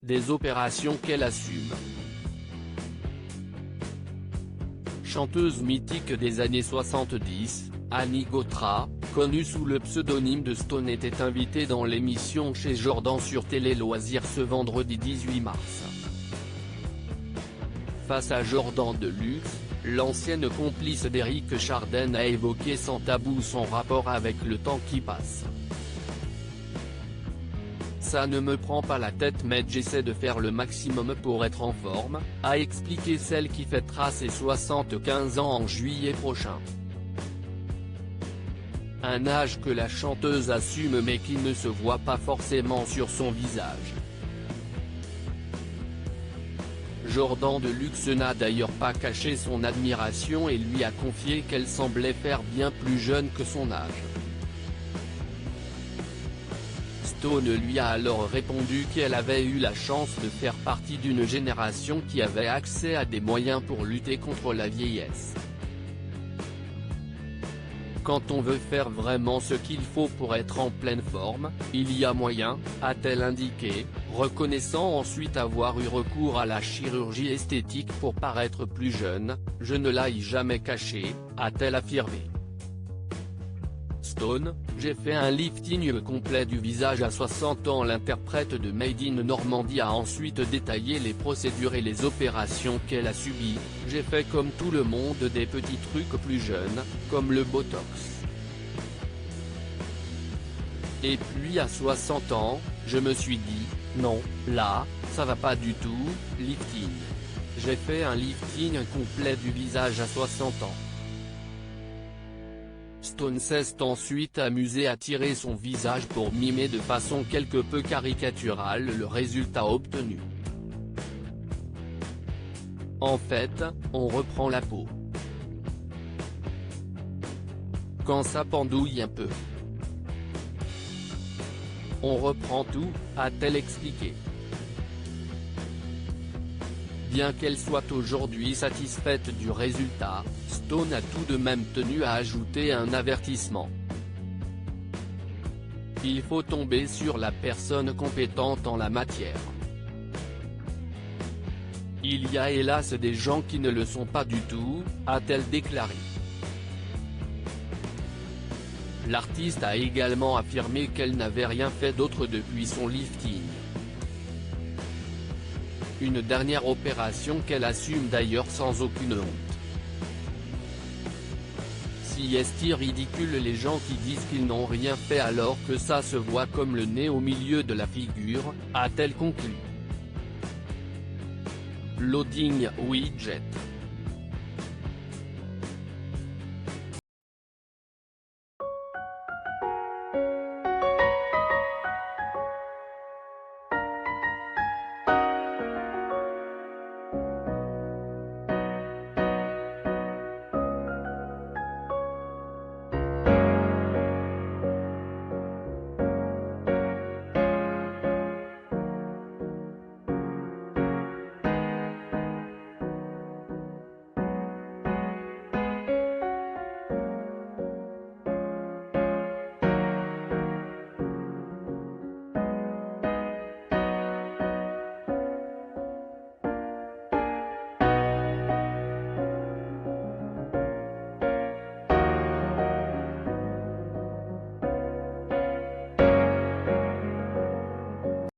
des opérations qu'elle assume. Chanteuse mythique des années 70, Annie Gautra, connue sous le pseudonyme de Stone, était invitée dans l'émission Chez Jordan sur Télé Loisirs ce vendredi 18 mars. Face à Jordan Deluxe, l'ancienne complice d'Éric Chardin a évoqué sans tabou son rapport avec le temps qui passe. Ça ne me prend pas la tête, mais j'essaie de faire le maximum pour être en forme, a expliqué celle qui fêtera ses 75 ans en juillet prochain. Un âge que la chanteuse assume mais qui ne se voit pas forcément sur son visage. Jordan Deluxe n'a d'ailleurs pas caché son admiration et lui a confié qu'elle semblait faire bien plus jeune que son âge. Stone lui a alors répondu qu'elle avait eu la chance de faire partie d'une génération qui avait accès à des moyens pour lutter contre la vieillesse. Quand on veut faire vraiment ce qu'il faut pour être en pleine forme, il y a moyen, a-t-elle indiqué, reconnaissant ensuite avoir eu recours à la chirurgie esthétique pour paraître plus jeune. Je ne l'ai jamais caché, a-t-elle affirmé. Stone, j'ai fait un lifting complet du visage à 60 ans. L'interprète de Made in Normandie a ensuite détaillé les procédures et les opérations qu'elle a subies. J'ai fait comme tout le monde des petits trucs plus jeunes, comme le Botox. Et puis à 60 ans, je me suis dit, non, là, ça va pas du tout, lifting. J'ai fait un lifting complet du visage à 60 ans. Stone s'est ensuite amusé à tirer son visage pour mimer de façon quelque peu caricaturale le résultat obtenu. En fait, on reprend la peau. Quand ça pendouille un peu. On reprend tout, a-t-elle expliqué. Bien qu'elle soit aujourd'hui satisfaite du résultat, Stone a tout de même tenu à ajouter un avertissement. Il faut tomber sur la personne compétente en la matière. Il y a hélas des gens qui ne le sont pas du tout, a-t-elle déclaré. L'artiste a également affirmé qu'elle n'avait rien fait d'autre depuis son lifting. Une dernière opération qu'elle assume d'ailleurs sans aucune honte. Si est ridicule les gens qui disent qu'ils n'ont rien fait alors que ça se voit comme le nez au milieu de la figure, a-t-elle conclu. Loading widget.